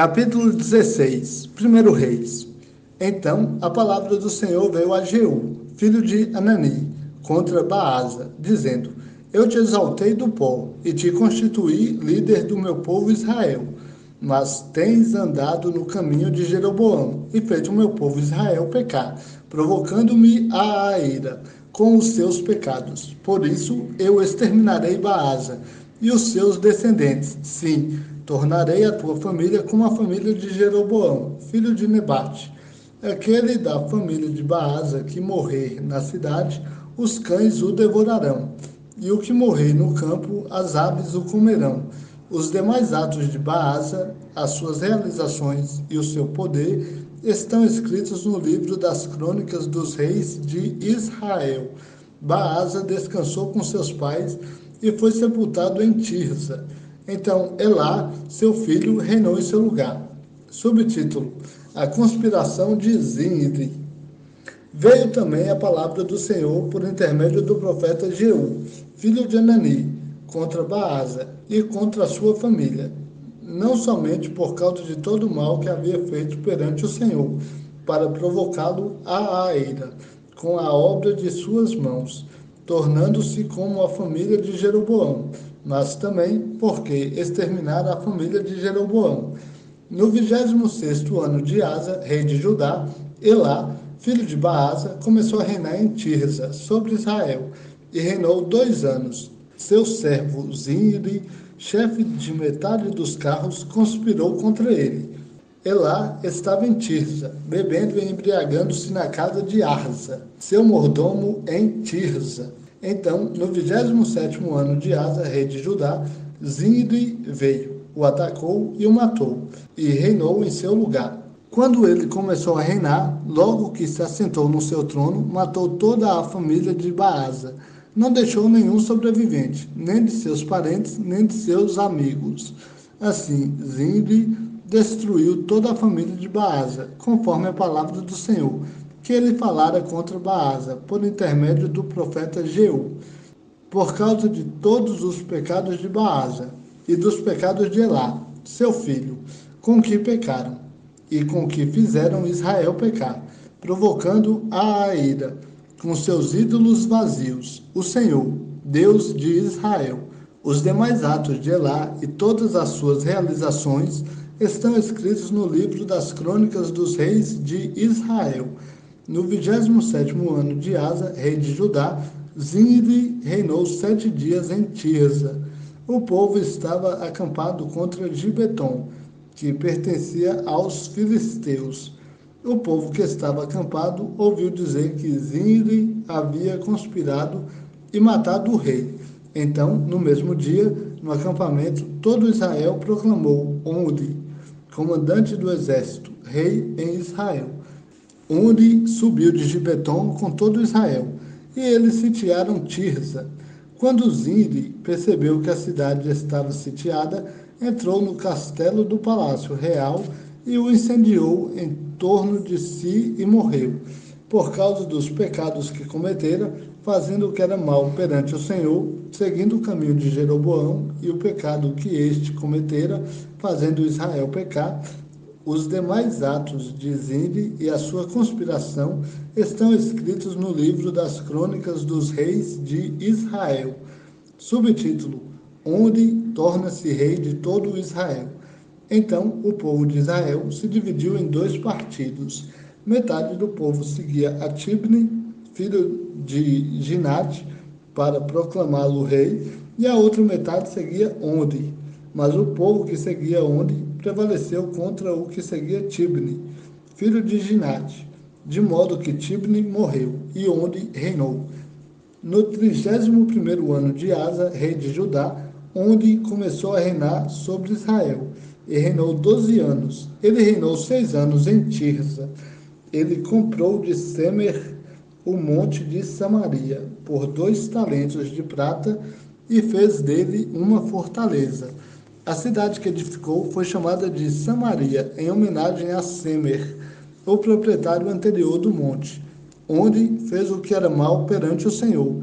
Capítulo 16, 1 Reis. Então a palavra do Senhor veio a Jeú, filho de Anani, contra Baasa, dizendo: Eu te exaltei do pó, e te constituí líder do meu povo Israel. Mas tens andado no caminho de Jeroboão, e feito o meu povo Israel pecar, provocando-me a ira com os seus pecados. Por isso eu exterminarei Baasa e os seus descendentes. Sim, tornarei a tua família como a família de Jeroboão, filho de Nebate. Aquele da família de Baasa que morrer na cidade, os cães o devorarão, e o que morrer no campo, as aves o comerão. Os demais atos de Baasa, as suas realizações e o seu poder estão escritos no livro das crônicas dos reis de Israel. Baasa descansou com seus pais e foi sepultado em Tirza. Então Elá, seu filho, reinou em seu lugar. Subtítulo: A conspiração de Zinri. Veio também a palavra do Senhor por intermédio do profeta Jeú, filho de Anani, contra Baasa e contra a sua família, não somente por causa de todo o mal que havia feito perante o Senhor, para provocá-lo à ira, com a obra de suas mãos, tornando-se como a família de Jeroboão, mas também porque exterminara a família de Jeroboão. No 26º ano de Asa, rei de Judá, Elá, filho de Baasa, começou a reinar em Tirza, sobre Israel, e reinou 2 anos. Seu servo Zinri, chefe de metade dos carros, conspirou contra ele. Elá estava em Tirza, bebendo e embriagando-se na casa de Arza, seu mordomo em Tirza. Então, no 27º ano de Asa, rei de Judá, Zinri veio, o atacou e o matou, e reinou em seu lugar. Quando ele começou a reinar, logo que se assentou no seu trono, matou toda a família de Baasa. Não deixou nenhum sobrevivente, nem de seus parentes, nem de seus amigos. Assim, Zinri destruiu toda a família de Baasa, conforme a palavra do Senhor, que ele falara contra Baasa, por intermédio do profeta Jeú, por causa de todos os pecados de Baasa e dos pecados de Elá, seu filho, com que pecaram, e com que fizeram Israel pecar, provocando a ira com seus ídolos vazios, o Senhor, Deus de Israel. Os demais atos de Elá e todas as suas realizações estão escritos no livro das crônicas dos reis de Israel. No 27º ano de Asa, rei de Judá, Zinri reinou 7 dias em Tirza. O povo estava acampado contra Gibeton, que pertencia aos filisteus. O povo que estava acampado ouviu dizer que Zinri havia conspirado e matado o rei. Então, no mesmo dia, no acampamento, todo Israel proclamou Onri, comandante do exército, rei em Israel. Onri subiu de Gibeton com todo Israel, e eles sitiaram Tirza. Quando Zinri percebeu que a cidade estava sitiada, entrou no castelo do palácio real e o incendiou em torno de si e morreu, por causa dos pecados que cometera, fazendo o que era mal perante o Senhor, seguindo o caminho de Jeroboão e o pecado que este cometera, fazendo Israel pecar. Os demais atos de Zinri e a sua conspiração estão escritos no livro das crônicas dos reis de Israel. Subtítulo: Onde torna-se rei de todo Israel. Então o povo de Israel se dividiu em 2 partidos. Metade do povo seguia a Tibni, filho de Ginate, para proclamá-lo rei, e a outra metade seguia Onri. Mas o povo que seguia Onri prevaleceu contra o que seguia Tibni, filho de Ginate, de modo que Tibni morreu e Onri reinou. No 31º ano de Asa, rei de Judá, Onri começou a reinar sobre Israel, e reinou 12 anos. Ele reinou 6 anos em Tirza. Ele comprou de Semer o monte de Samaria por 2 talentos de prata e fez dele uma fortaleza. A cidade que edificou foi chamada de Samaria, em homenagem a Semer, o proprietário anterior do monte, onde fez o que era mal perante o Senhor.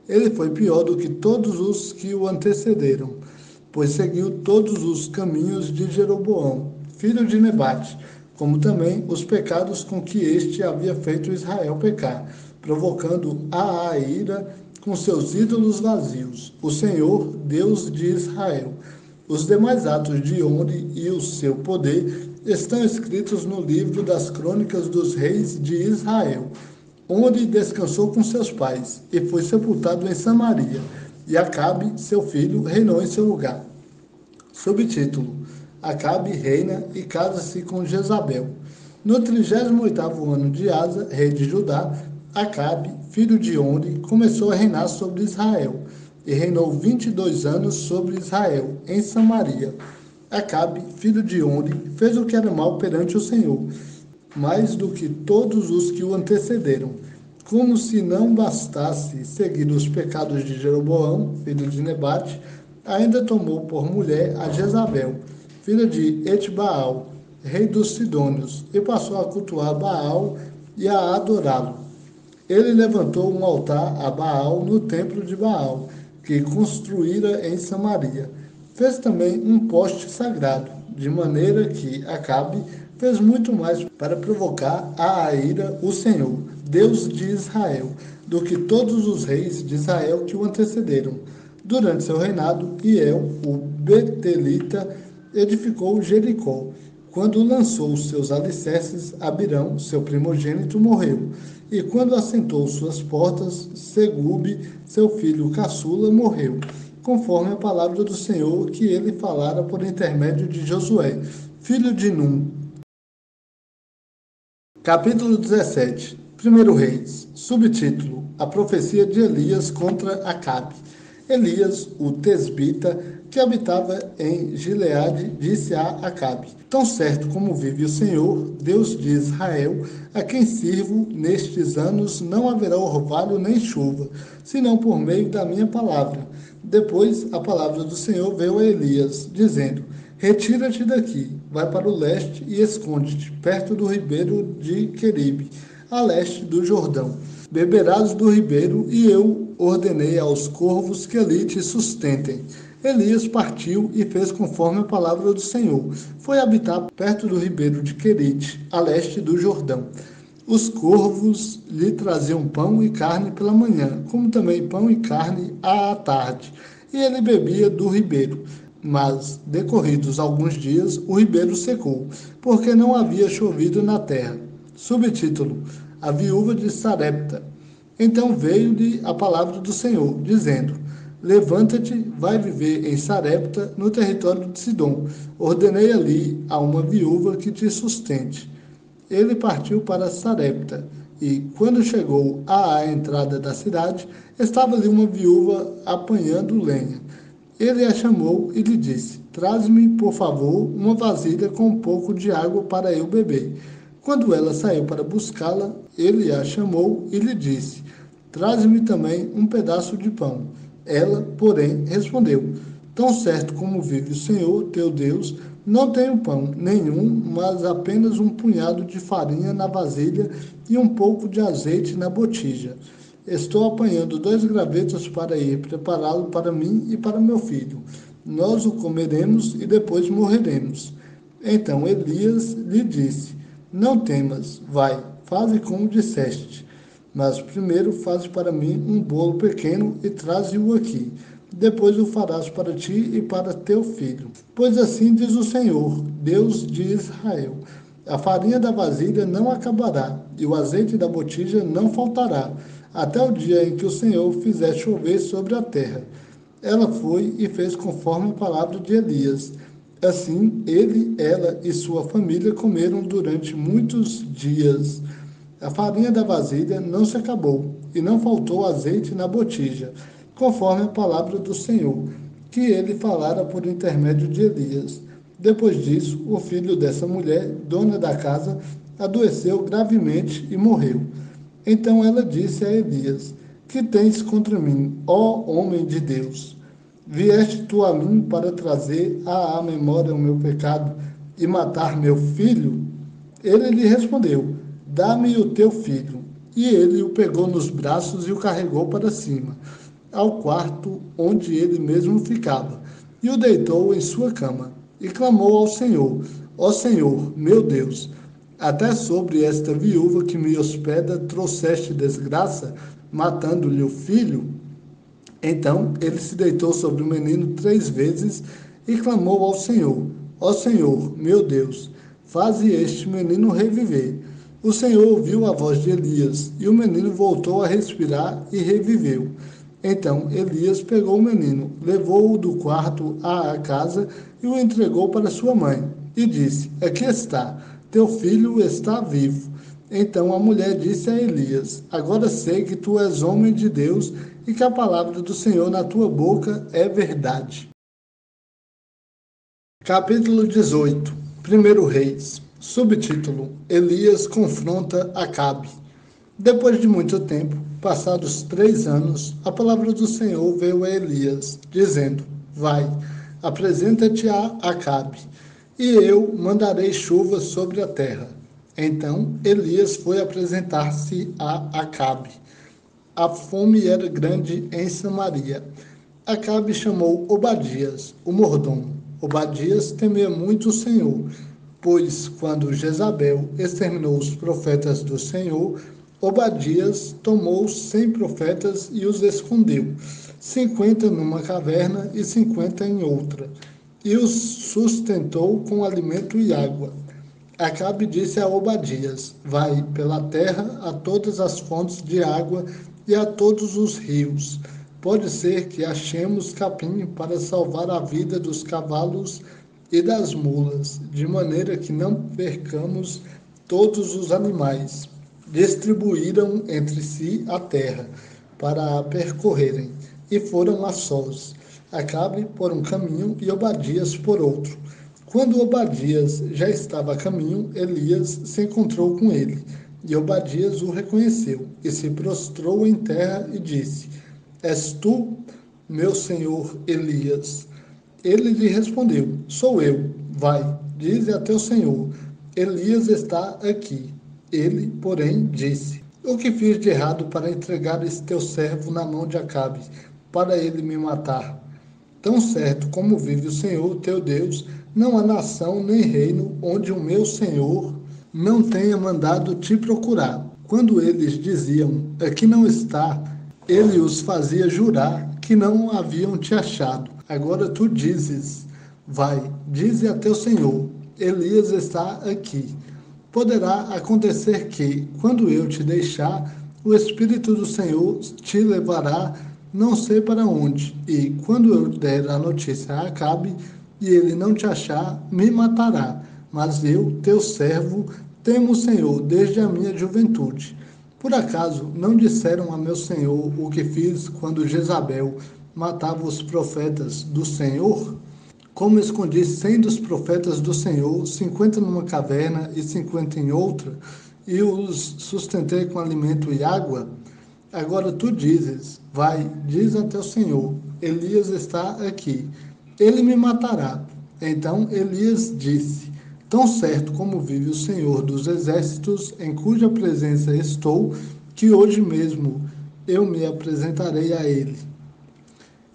Ele foi pior do que todos os que o antecederam, pois seguiu todos os caminhos de Jeroboão, filho de Nebate, como também os pecados com que este havia feito Israel pecar, provocando a ira com seus ídolos vazios, o Senhor, Deus de Israel. Os demais atos de Omri e o seu poder estão escritos no livro das crônicas dos reis de Israel. Onde descansou com seus pais e foi sepultado em Samaria, e Acabe, seu filho, reinou em seu lugar. Subtítulo: Acabe reina e casa-se com Jezabel. No 38º ano de Asa, rei de Judá, Acabe, filho de Onri, começou a reinar sobre Israel, e reinou 22 anos sobre Israel, em Samaria. Acabe, filho de Onri, fez o que era mal perante o Senhor, mais do que todos os que o antecederam. Como se não bastasse seguir os pecados de Jeroboão, filho de Nebate, ainda tomou por mulher a Jezabel, filha de Etbaal, rei dos Sidônios, e passou a cultuar Baal e a adorá-lo. Ele levantou um altar a Baal no templo de Baal, que construíra em Samaria. Fez também um poste sagrado, de maneira que Acabe fez muito mais para provocar a ira o Senhor, Deus de Israel, do que todos os reis de Israel que o antecederam. Durante seu reinado, Hiel, o Betelita, edificou Jericó. Quando lançou seus alicerces, Abirão, seu primogênito, morreu. E quando assentou suas portas, Segube, seu filho caçula, morreu, conforme a palavra do Senhor que ele falara por intermédio de Josué, filho de Num. Capítulo 17. 1 Reis. Subtítulo: A profecia de Elias contra Acabe. Elias, o tesbita, que habitava em Gileade, disse a Acabe: Tão certo como vive o Senhor, Deus de Israel, a quem sirvo, nestes anos não haverá orvalho nem chuva, senão por meio da minha palavra. Depois a palavra do Senhor veio a Elias, dizendo: Retira-te daqui, vai para o leste e esconde-te, perto do ribeiro de Queribe, a leste do Jordão. Beberás do ribeiro, e eu ordenei aos corvos que ali te sustentem. Elias partiu e fez conforme a palavra do Senhor. Foi habitar perto do ribeiro de Querite, a leste do Jordão. Os corvos lhe traziam pão e carne pela manhã, como também pão e carne à tarde, e ele bebia do ribeiro. Mas, decorridos alguns dias, o ribeiro secou, porque não havia chovido na terra. Subtítulo: A viúva de Sarepta. Então veio-lhe a palavra do Senhor, dizendo: Levanta-te, vai viver em Sarepta, no território de Sidom. Ordenei ali a uma viúva que te sustente. Ele partiu para Sarepta, e, quando chegou à entrada da cidade, estava ali uma viúva apanhando lenha. Ele a chamou e lhe disse: Traze-me, por favor, uma vasilha com um pouco de água para eu beber. Quando ela saiu para buscá-la, ele a chamou e lhe disse: Traze-me também um pedaço de pão. Ela, porém, respondeu: Tão certo como vive o Senhor, teu Deus, não tenho pão nenhum, mas apenas um punhado de farinha na vasilha e um pouco de azeite na botija. Estou apanhando 2 gravetos para ir prepará-lo para mim e para meu filho. Nós o comeremos e depois morreremos. Então Elias lhe disse: Não temas, vai, faze como disseste. Mas primeiro faze para mim um bolo pequeno e traze-o aqui. Depois o farás para ti e para teu filho. Pois assim diz o Senhor, Deus de Israel: a farinha da vasilha não acabará, e o azeite da botija não faltará, até o dia em que o Senhor fizer chover sobre a terra. Ela foi e fez conforme a palavra de Elias. Assim, ele, ela e sua família comeram durante muitos dias. A farinha da vasilha não se acabou, e não faltou azeite na botija, conforme a palavra do Senhor, que ele falara por intermédio de Elias. Depois disso, o filho dessa mulher, dona da casa, adoeceu gravemente e morreu. Então ela disse a Elias: Que tens contra mim, ó homem de Deus? Vieste tu a mim para trazer à memória o meu pecado e matar meu filho? Ele lhe respondeu: Dá-me o teu filho. E ele o pegou nos braços e o carregou para cima, ao quarto onde ele mesmo ficava, e o deitou em sua cama. E clamou ao Senhor: ó Senhor, meu Deus, até sobre esta viúva que me hospeda trouxeste desgraça, matando-lhe o filho? Então ele se deitou sobre o menino 3 vezes e clamou ao Senhor: ó Senhor, meu Deus, faze este menino reviver. O Senhor ouviu a voz de Elias, e o menino voltou a respirar e reviveu. Então Elias pegou o menino, levou-o do quarto à casa e o entregou para sua mãe, e disse: aqui está, teu filho está vivo. Então a mulher disse a Elias: agora sei que tu és homem de Deus e que a palavra do Senhor na tua boca é verdade. Capítulo 18. 1 Reis. Subtítulo: Elias confronta Acabe. Depois de muito tempo, passados 3 anos, a palavra do Senhor veio a Elias, dizendo: vai, apresenta-te a Acabe, e eu mandarei chuva sobre a terra. Então Elias foi apresentar-se a Acabe. A fome era grande em Samaria. Acabe chamou Obadias, o mordomo. Obadias temia muito o Senhor, pois quando Jezabel exterminou os profetas do Senhor, Obadias tomou 100 profetas e os escondeu, 50 numa caverna e 50 em outra, e os sustentou com alimento e água. Acabe disse a Obadias: vai pela terra a todas as fontes de água e a todos os rios. Pode ser que achemos capim para salvar a vida dos cavalos e das mulas, de maneira que não percamos todos os animais. Distribuíram entre si a terra para a percorrerem, e foram a sós, Acabe por um caminho e Obadias por outro. Quando Obadias já estava a caminho, Elias se encontrou com ele, e Obadias o reconheceu, e se prostrou em terra e disse: és tu, meu senhor Elias? Ele lhe respondeu: sou eu. Vai, dize a teu senhor: Elias está aqui. Ele, porém, disse: o que fiz de errado para entregar esse teu servo na mão de Acabe, para ele me matar? Tão certo como vive o Senhor teu Deus, não há nação nem reino onde o meu Senhor não tenha mandado te procurar. Quando eles diziam: aqui não está, ele os fazia jurar que não haviam te achado. Agora tu dizes: vai, dize a teu Senhor: Elias está aqui. Poderá acontecer que, quando eu te deixar, o Espírito do Senhor te levará não sei para onde, e quando eu der a notícia a Acabe, e ele não te achar, me matará. Mas eu, teu servo, temo o Senhor desde a minha juventude. Por acaso não disseram a meu senhor o que fiz quando Jezabel matava os profetas do Senhor? Como escondi 100 dos profetas do Senhor, 50 numa caverna e 50 em outra, e os sustentei com alimento e água? Agora tu dizes: vai, diz a teu senhor: Elias está aqui. Ele me matará. Então Elias disse: tão certo como vive o Senhor dos exércitos, em cuja presença estou, que hoje mesmo eu me apresentarei a ele.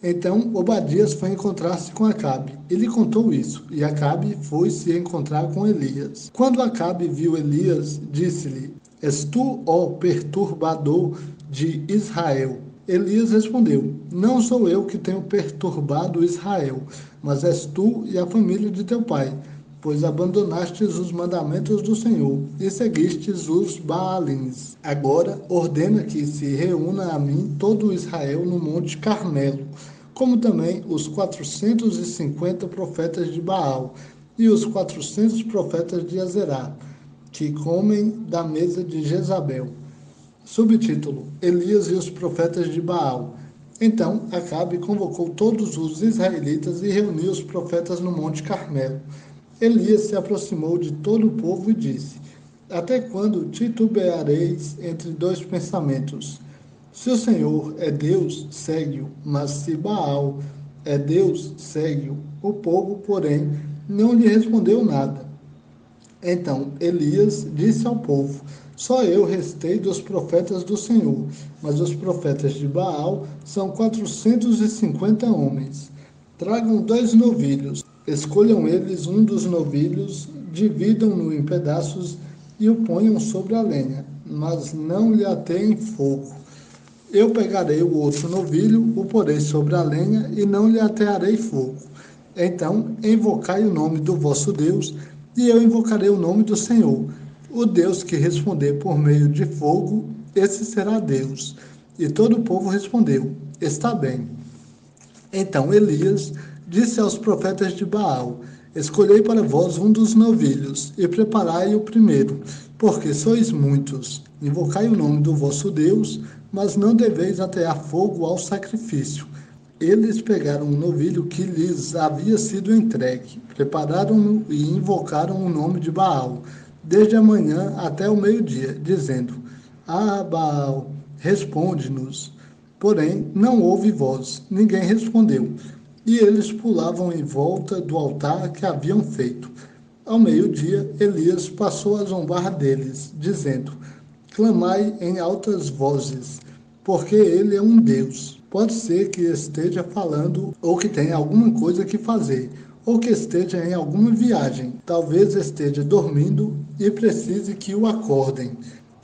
Então Obadias foi encontrar-se com Acabe. Ele contou isso, e Acabe foi se encontrar com Elias. Quando Acabe viu Elias, disse-lhe: és tu, ó perturbador de Israel? Elias respondeu: não sou eu que tenho perturbado Israel, mas és tu e a família de teu pai, pois abandonastes os mandamentos do Senhor e seguistes os Baalins. Agora ordena que se reúna a mim todo Israel no monte Carmelo, como também os 450 profetas de Baal e os 400 profetas de Azerá, que comem da mesa de Jezabel. Subtítulo: Elias e os profetas de Baal. Então Acabe convocou todos os israelitas e reuniu os profetas no monte Carmelo. Elias se aproximou de todo o povo e disse: até quando titubeareis entre dois pensamentos? Se o Senhor é Deus, segue-o, mas se Baal é Deus, segue-o. O povo, porém, não lhe respondeu nada. Então Elias disse ao povo: só eu restei dos profetas do Senhor, mas os profetas de Baal são 450 homens. Tragam 2 novilhos, escolham eles um dos novilhos dividam-no em pedaços e o ponham sobre a lenha, mas não lhe ateiem fogo. Eu pegarei o outro novilho, o porei sobre a lenha e não lhe atearei fogo. Então invocai o nome do vosso Deus, e eu invocarei o nome do Senhor. O Deus que responder por meio de fogo, esse será Deus. E todo o povo respondeu: Está bem. Então Elias disse aos profetas de Baal: Escolhei para vós um dos novilhos, e preparai o primeiro, porque sois muitos. Invocai o nome do vosso Deus, mas não deveis atear fogo ao sacrifício. Eles pegaram um novilho que lhes havia sido entregue, prepararam-no e invocaram o nome de Baal, desde a manhã até o meio-dia, dizendo: Ah, Baal, responde-nos. Porém, não houve voz, ninguém respondeu. E eles pulavam em volta do altar que haviam feito. Ao meio-dia, Elias passou a zombar deles, dizendo: Clamai em altas vozes, porque ele é um Deus. Pode ser que esteja falando ou que tenha alguma coisa que fazer, ou que esteja em alguma viagem. Talvez esteja dormindo e precise que o acordem.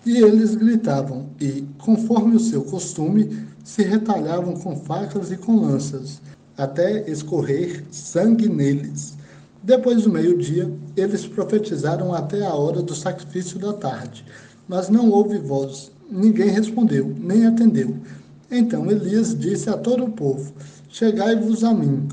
E eles gritavam e, conforme o seu costume, se retalhavam com facas e com lanças, até escorrer sangue neles. Depois do meio-dia, eles profetizaram até a hora do sacrifício da tarde, mas não houve voz, ninguém respondeu, nem atendeu. Então Elias disse a todo o povo: Chegai-vos a mim.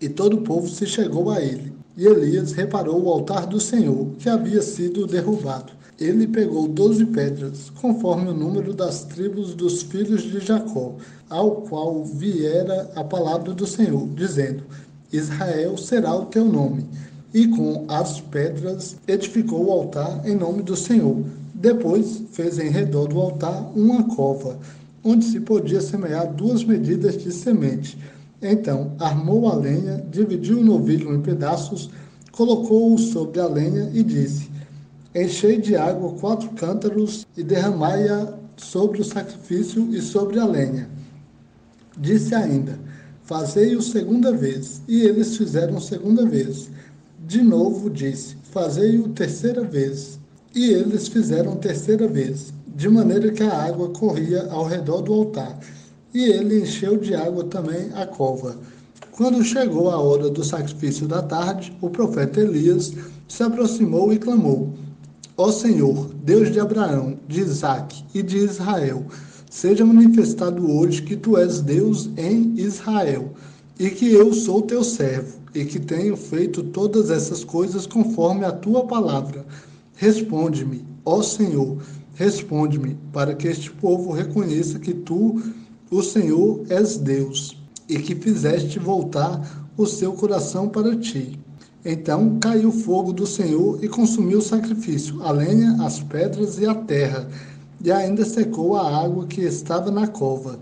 E todo o povo se chegou a ele. E Elias reparou o altar do Senhor, que havia sido derrubado. Ele pegou 12 pedras, conforme o número das tribos dos filhos de Jacó, ao qual viera a palavra do Senhor, dizendo: Israel será o teu nome. E com as pedras edificou o altar em nome do Senhor. Depois fez em redor do altar uma cova, onde se podia semear 2 medidas de semente. Então armou a lenha, dividiu o novilho em pedaços, colocou-o sobre a lenha e disse: Enchei de água 4 cântaros e derramai-a sobre o sacrifício e sobre a lenha. Disse ainda: Fazei-o segunda vez. E eles fizeram segunda vez. De novo disse: Fazei-o terceira vez. E eles fizeram terceira vez, de maneira que a água corria ao redor do altar. E ele encheu de água também a cova. Quando chegou a hora do sacrifício da tarde, o profeta Elias se aproximou e clamou: Ó Senhor, Deus de Abraão, de Isaque e de Israel, seja manifestado hoje que tu és Deus em Israel, e que eu sou teu servo, e que tenho feito todas essas coisas conforme a tua palavra. Responde-me, ó Senhor, responde-me, para que este povo reconheça que tu, o Senhor, és Deus, e que fizeste voltar o seu coração para ti. Então caiu o fogo do Senhor e consumiu o sacrifício, a lenha, as pedras e a terra, e ainda secou a água que estava na cova.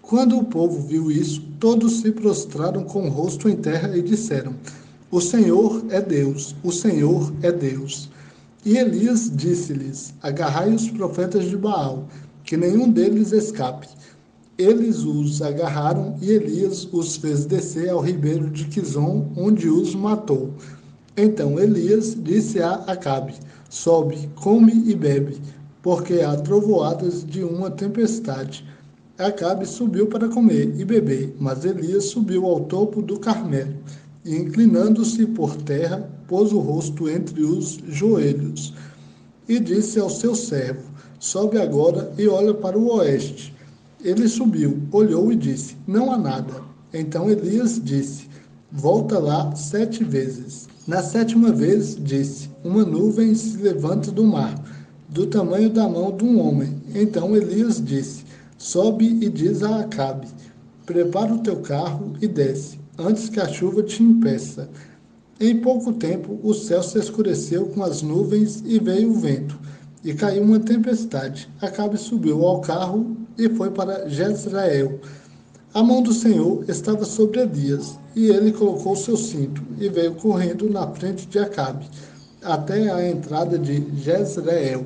Quando o povo viu isso, todos se prostraram com o rosto em terra e disseram: O Senhor é Deus, o Senhor é Deus. E Elias disse-lhes: Agarrai os profetas de Baal, que nenhum deles escape. Eles os agarraram e Elias os fez descer ao ribeiro de Quizon, onde os matou. Então Elias disse a Acabe: Sobe, come e bebe, porque há trovoadas de uma tempestade. Acabe subiu para comer e beber, mas Elias subiu ao topo do Carmelo e, inclinando-se por terra, pôs o rosto entre os joelhos e disse ao seu servo: Sobe agora e olha para o oeste. Ele subiu, olhou e disse: Não há nada. Então Elias disse: Volta lá 7 vezes. Na 7ª vez disse: Uma nuvem se levanta do mar, do tamanho da mão de um homem. Então Elias disse: Sobe e diz a Acabe: Prepara o teu carro e desce, antes que a chuva te impeça. Em pouco tempo o céu se escureceu com as nuvens e veio o vento, e caiu uma tempestade. Acabe subiu ao carro e foi para Jezreel. A mão do Senhor estava sobre Elias, e ele colocou seu cinto e veio correndo na frente de Acabe, até a entrada de Jezreel.